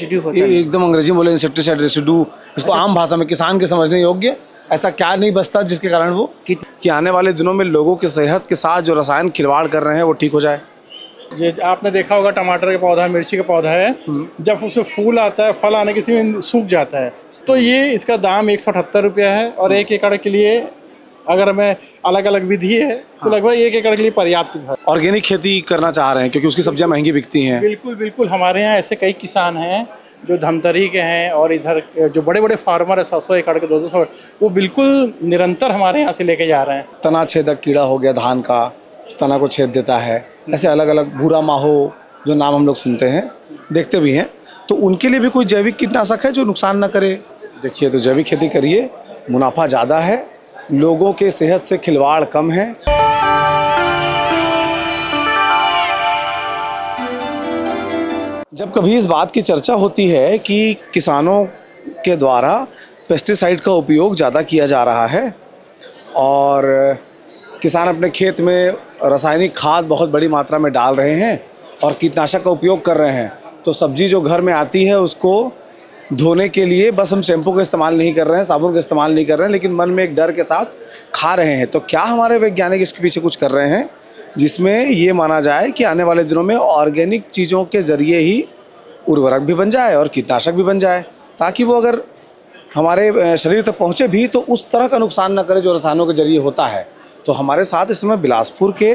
Residue होता ये है। एकदम अंग्रेजी बोले इंसेक्टिसाइड रेसिड्यू, इसको आम भाषा में किसान के समझने योग्य ऐसा क्या नहीं बचता जिसके कारण वो कि आने वाले दिनों में लोगों की सेहत के साथ जो रसायन खिलवाड़ कर रहे हैं वो ठीक हो जाए। ये आपने देखा होगा टमाटर का पौधा, मिर्ची का पौधा है, जब उसमें फूल आता है, फल आने के समय सूख जाता है, तो ये इसका दाम 178 रुपया है। और 1 एकड़ के लिए अगर मैं अलग अलग विधि है तो लगभग 1 एकड़ के लिए पर्याप्त है। ऑर्गेनिक खेती करना चाह रहे हैं क्योंकि उसकी सब्जियां महंगी बिकती हैं। बिल्कुल बिल्कुल, हमारे यहाँ ऐसे कई किसान हैं जो धमतरी के हैं और इधर जो बड़े बड़े फार्मर है 100 एकड़ के 200, वो बिल्कुल निरंतर हमारे यहाँ से लेके जा रहे हैं। तना छेदक कीड़ा हो गया धान का, तना को छेद देता है, ऐसे अलग अलग भूरा माहो जो नाम हम लोग सुनते हैं, देखते भी हैं, तो उनके लिए भी कोई जैविक कीटनाशक है जो नुकसान न करे? देखिए, तो जैविक खेती करिए, मुनाफा ज़्यादा है, लोगों के सेहत से खिलवाड़ कम है। जब कभी इस बात की चर्चा होती है कि किसानों के द्वारा पेस्टिसाइड का उपयोग ज़्यादा किया जा रहा है और किसान अपने खेत में रासायनिक खाद बहुत बड़ी मात्रा में डाल रहे हैं और कीटनाशक का उपयोग कर रहे हैं, तो सब्जी जो घर में आती है उसको धोने के लिए बस हम शैम्पू का इस्तेमाल नहीं कर रहे हैं, साबुन का इस्तेमाल नहीं कर रहे हैं, लेकिन मन में एक डर के साथ खा रहे हैं। तो क्या हमारे वैज्ञानिक इसके पीछे कुछ कर रहे हैं जिसमें ये माना जाए कि आने वाले दिनों में ऑर्गेनिक चीज़ों के ज़रिए ही उर्वरक भी बन जाए और कीटनाशक भी बन जाए, ताकि वो अगर हमारे शरीर तक पहुँचे भी तो उस तरह का नुकसान न करे जो रसायनों के जरिए होता है। तो हमारे साथ इस समय बिलासपुर के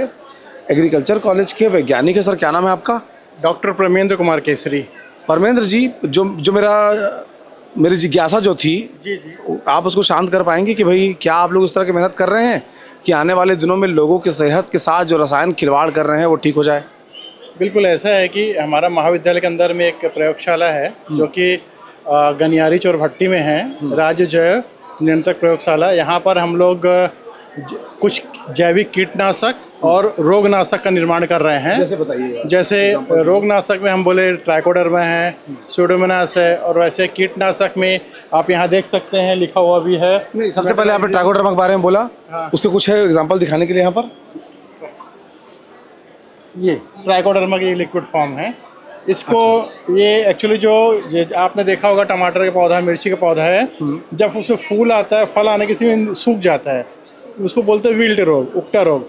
एग्रीकल्चर कॉलेज के वैज्ञानिक है। सर, क्या नाम है आपका? डॉक्टर परमेंद्र कुमार केसरी। परमेंद्र जी, जो मेरी जिज्ञासा जो थी, जी, आप उसको शांत कर पाएंगे कि भाई क्या आप लोग इस तरह की मेहनत कर रहे हैं कि आने वाले दिनों में लोगों की सेहत के साथ जो रसायन खिलवाड़ कर रहे हैं वो ठीक हो जाए? बिल्कुल ऐसा है कि हमारा महाविद्यालय के अंदर में एक प्रयोगशाला है जो कि गनियारी चोरभट्टी में है, राज्य जैव नियंत्रक प्रयोगशाला। यहाँ पर हम लोग कुछ जैविक कीटनाशक और रोगनाशक का निर्माण कर रहे हैं। जैसे बताइए। जैसे रोगनाशक में हम बोले ट्राइकोडर्मा है, स्यूडोमोनास है, और वैसे कीटनाशक में आप यहाँ देख सकते हैं लिखा हुआ भी है। नहीं, सबसे पहले आपने ट्राइकोडर्मा के बारे में बोला, उसके कुछ है एग्जांपल दिखाने के लिए यहाँ पर? ये ट्राइकोडर्मा की लिक्विड फॉर्म है। इसको ये एक्चुअली जो आपने देखा होगा टमाटर का पौधा, मिर्ची का पौधा है, जब उसमें फूल आता है, फल आने के समय सूख जाता है, उसको बोलते हैं विल्ट रोग, उकटा रोग।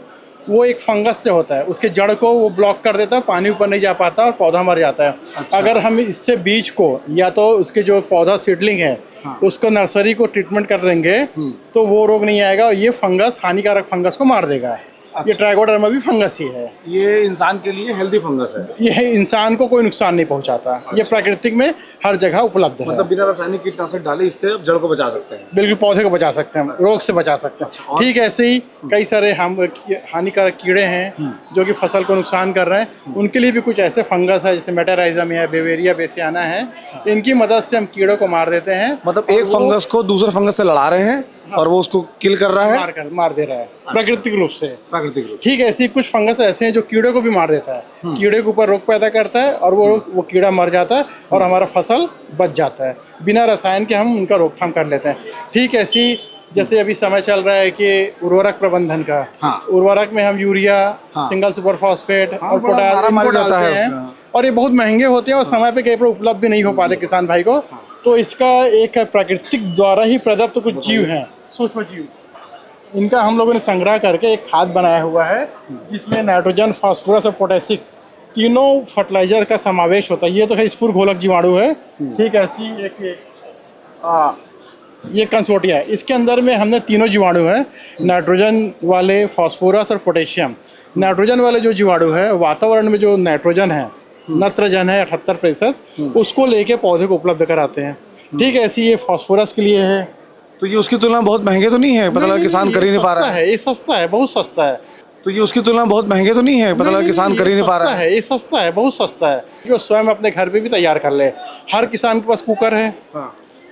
वो एक फंगस से होता है, उसके जड़ को वो ब्लॉक कर देता है, पानी ऊपर नहीं जा पाता और पौधा मर जाता है। अच्छा। अगर हम इससे बीज को या तो उसके जो पौधा सीडलिंग है उसको नर्सरी को ट्रीटमेंट कर देंगे तो वो रोग नहीं आएगा और ये फंगस हानिकारक फंगस को मार देगा। ये ट्राइकोडर्मा भी फंगस ही है। ये इंसान के लिए हेल्दी फंगस है। ये इंसान को कोई नुकसान नहीं पहुंचाता। ये प्राकृतिक में हर जगह उपलब्ध है। मतलब बिना रासायनिक कीटनाशक डाले इससे आप जड़ को बचा सकते हैं? बिल्कुल, पौधे को बचा सकते हैं, रोग से बचा सकते हैं। ठीक ऐसे ही कई सारे हानिकारक कीड़े हैं जो कि फसल को नुकसान कर रहे हैं, उनके लिए भी कुछ ऐसे फंगस है जैसे मेटाराइजम है, बेवेरिया बेसियाना है, इनकी मदद से हम कीड़ों को मार देते हैं। मतलब एक फंगस को दूसरे फंगस से लड़ा रहे हैं और वो उसको किल कर रहा है, मार दे रहा है प्राकृतिक रूप से। प्राकृतिक रूप। ठीक है, ऐसे कुछ फंगस ऐसे हैं जो कीड़े को भी मार देता है, कीड़े के ऊपर रोग पैदा करता है और वो कीड़ा मर जाता है और हमारा फसल बच जाता है। बिना रसायन के हम उनका रोकथाम कर लेते हैं। ठीक ऐसी जैसे अभी समय चल रहा है कि उर्वरक प्रबंधन का, उर्वरक में हम यूरिया, सिंगल सुपर फॉस्फेट और पोटाश इनको डालते हैं और ये बहुत महंगे होते हैं और समय पे कई बार उपलब्ध भी नहीं हो पाते किसान भाई को। तो इसका एक प्राकृतिक द्वारा ही प्रदत्त कुछ जीव हैं, सूक्ष्म जीव, इनका हम लोगों ने संग्रह करके एक खाद बनाया हुआ है जिसमें नाइट्रोजन, फास्फोरस और पोटेशियम तीनों फर्टिलाइजर का समावेश होता है। ये तो है स्फुरघोलक जीवाणु है। ठीक है, ऐसी एक ये कंसोर्टिया है, इसके अंदर में हमने तीनों जीवाणु हैं, नाइट्रोजन वाले, फास्फोरस और पोटेशियम। नाइट्रोजन वाले जो जीवाणु है, वातावरण में जो नाइट्रोजन है, नत्रजन है 78%, उसको लेके पौधे को उपलब्ध कराते हैं। ठीक है, ऐसी ये फास्फोरस के लिए है। तो ये उसकी तुलना बहुत महंगे तो नहीं है? पता लगा किसान कर ही नहीं पा रहा है। ये सस्ता है, बहुत सस्ता है। तो ये उसकी तुलना बहुत महंगे तो नहीं है? पता लगा किसान कर ही नहीं पा रहा है। ये सस्ता है, बहुत सस्ता है, जो स्वयं अपने घर पे भी तैयार कर ले। हर किसान के पास कुकर है,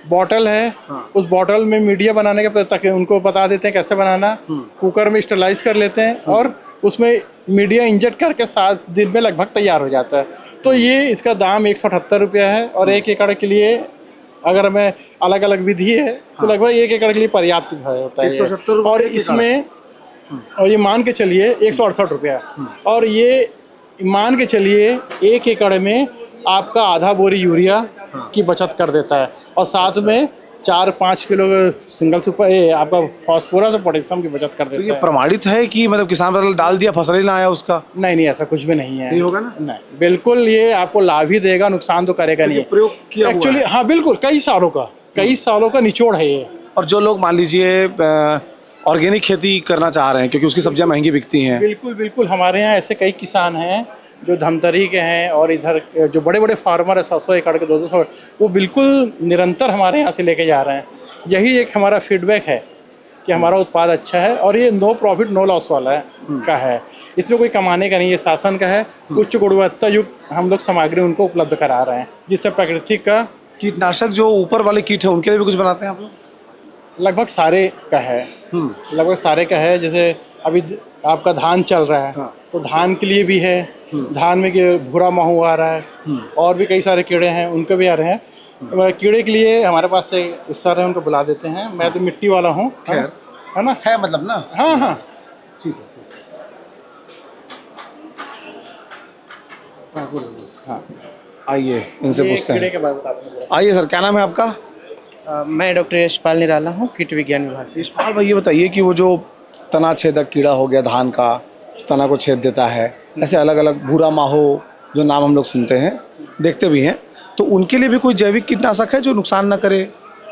बॉटल है, उस बॉटल में मीडिया बनाने के ताकि उनको बता देते हैं कैसे बनाना, कुकर में स्टरलाइज कर लेते हैं और उसमें मीडिया इंजेक्ट करके 7 दिन में लगभग तैयार हो जाता है। तो ये इसका दाम 178 रुपया है और 1 एकड़ के लिए अगर मैं अलग अलग विधि है तो लगभग 1 एकड़ के लिए पर्याप्त होता है। 178 और इसमें और ये मान के चलिए 168 रुपया, और ये मान के चलिए 1 एकड़ में आपका आधा बोरी यूरिया, की बचत कर देता है, और साथ में 4-5 किलो सिंगल सुपर आपका फास्फोरस और पोटेशियम की बचत कर तो ये देता है। प्रमाणित है कि मतलब किसान फसल डाल दिया फसल ही ना आया उसका? नहीं नहीं, ऐसा कुछ भी नहीं है। नहीं होगा ना? नहीं, बिल्कुल ये आपको लाभ ही देगा, नुकसान तो करेगा नहीं। प्रयोग किया हुआ एक्चुअली हाँ बिल्कुल, कई सालों का निचोड़ है ये। और जो लोग मान लीजिए ऑर्गेनिक खेती करना चाह रहे हैं क्योंकि उसकी सब्जियां महंगी बिकती हैं। बिल्कुल बिल्कुल, हमारे यहाँ ऐसे कई किसान हैं जो धमतरी के हैं, और इधर जो बड़े बड़े फार्मर है 100 एकड़ के 200, वो बिल्कुल निरंतर हमारे यहाँ से लेके जा रहे हैं। यही एक हमारा फीडबैक है कि हमारा उत्पाद अच्छा है, और ये नो प्रॉफिट नो लॉस वाला का है। इसमें कोई कमाने का नहीं, ये शासन का है। उच्च गुणवत्ता युक्त हम लोग सामग्री उनको उपलब्ध करा रहे हैं, जिससे प्राकृतिक का कीटनाशक जो ऊपर वाले कीट है उनके लिए भी कुछ बनाते हैं आप लोग? लगभग सारे का है, लगभग सारे का है। जैसे अभी आपका धान चल रहा है, तो धान के लिए भी है, धान में भूरा माहू आ रहा है, और भी कई सारे कीड़े हैं उनके भी आ रहे हैं। कीड़े के लिए हमारे पास से सर है, उनको बुला देते हैं। मैं तो मिट्टी वाला हूँ, है ना? है मतलब ना? हाँ हाँ ठीक है। हाँ, आइए इनसे ये पूछते कीड़े हैं। के बारे में बताते हैं। आइए सर, क्या नाम है आपका? मैं डॉक्टर यशपाल निराला हूँ, कीट विज्ञान विभाग से। यशपाल भाई, ये बताइए कि वो जो तना छेदक कीड़ा हो गया धान का, उस तना को छेद देता है, ऐसे अलग अलग भूरा माहो जो नाम हम लोग सुनते हैं, देखते भी हैं, तो उनके लिए भी कोई जैविक कीटनाशक है जो नुकसान ना करे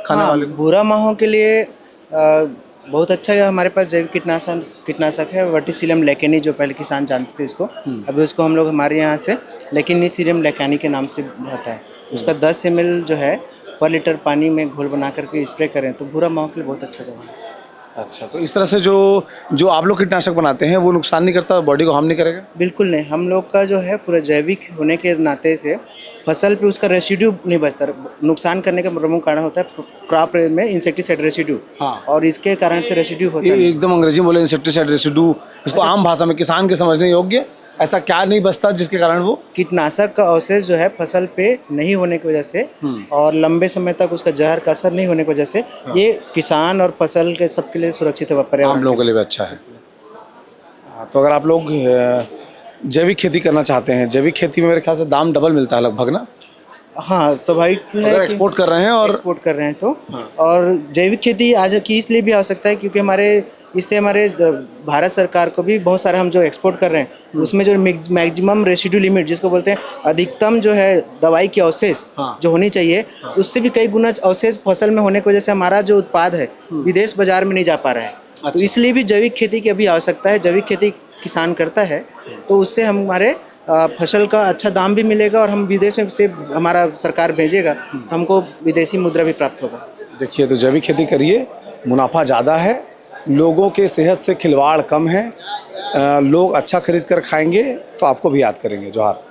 खाने वाले को? भूरा माहों के लिए बहुत अच्छा है, हमारे पास जैविक कीटनाशक है वर्टिसिलियम लेकेनी, जो पहले किसान जानते थे इसको। अभी उसको हम लोग हमारे यहाँ से लेकिनिसिलियम लेकेनी के नाम से रहता है। उसका 10 ml जो है पर लीटर पानी में घोल बना करके स्प्रे करें तो भूरा माहों के लिए बहुत अच्छा दवा है। अच्छा, तो इस तरह से जो आप लोग कीटनाशक बनाते हैं वो नुकसान नहीं करता, बॉडी को हार्म नहीं करेगा? बिल्कुल नहीं, हम लोग का जो है पूरा जैविक होने के नाते से फसल पे उसका रेसिड्यू नहीं बचता। नुकसान करने का प्रमुख कारण होता है क्रॉप में इंसेक्टिसाइड रेसिड्यू, और इसके कारण से रेसिड्यू होता है। ये एकदम अंग्रेजी में बोले इंसेक्टिसाइड रेसिड्यू, इसको आम भाषा में किसान के समझने योग्य ऐसा क्या नहीं बचता जिसके कारण वो? कीटनाशक का अवशेष जो है फसल पे नहीं होने की वजह से और लंबे समय तक उसका जहर का असर नहीं होने की वजह से ये किसान और फसल के सबके लिए सुरक्षित है, पर्यावरण आम लोगों के लिए भी अच्छा है। तो अगर आप लोग जैविक खेती करना चाहते हैं, जैविक खेती में मेरे ख्याल से दाम डबल मिलता है लगभग ना? हाँ, स्वाभाविक है अगर कि एक्सपोर्ट कर रहे हैं और एक्सपोर्ट कर रहे हैं तो। और जैविक खेती आज की इसलिए भी आवश्यकता है क्योंकि इससे हमारे भारत सरकार को भी बहुत सारे हम जो एक्सपोर्ट कर रहे हैं उसमें जो मैक्सिमम रेसिड्यू लिमिट जिसको बोलते हैं, अधिकतम जो है दवाई की अवशेष जो होनी चाहिए, उससे भी कई गुना अवशेष फसल में होने की वजह से हमारा जो उत्पाद है विदेश बाजार में नहीं जा पा रहा है। तो इसलिए भी जैविक खेती की अभी आवश्यकता है। जैविक खेती किसान करता है तो उससे हमारे फसल का अच्छा दाम भी मिलेगा, और हम विदेश में से हमारा सरकार भेजेगा तो हमको विदेशी मुद्रा भी प्राप्त होगा। देखिए, तो जैविक खेती करिए, मुनाफा ज़्यादा है, लोगों के सेहत से खिलवाड़ कम है, लोग अच्छा खरीद कर खाएंगे तो आपको भी याद करेंगे। जोहार।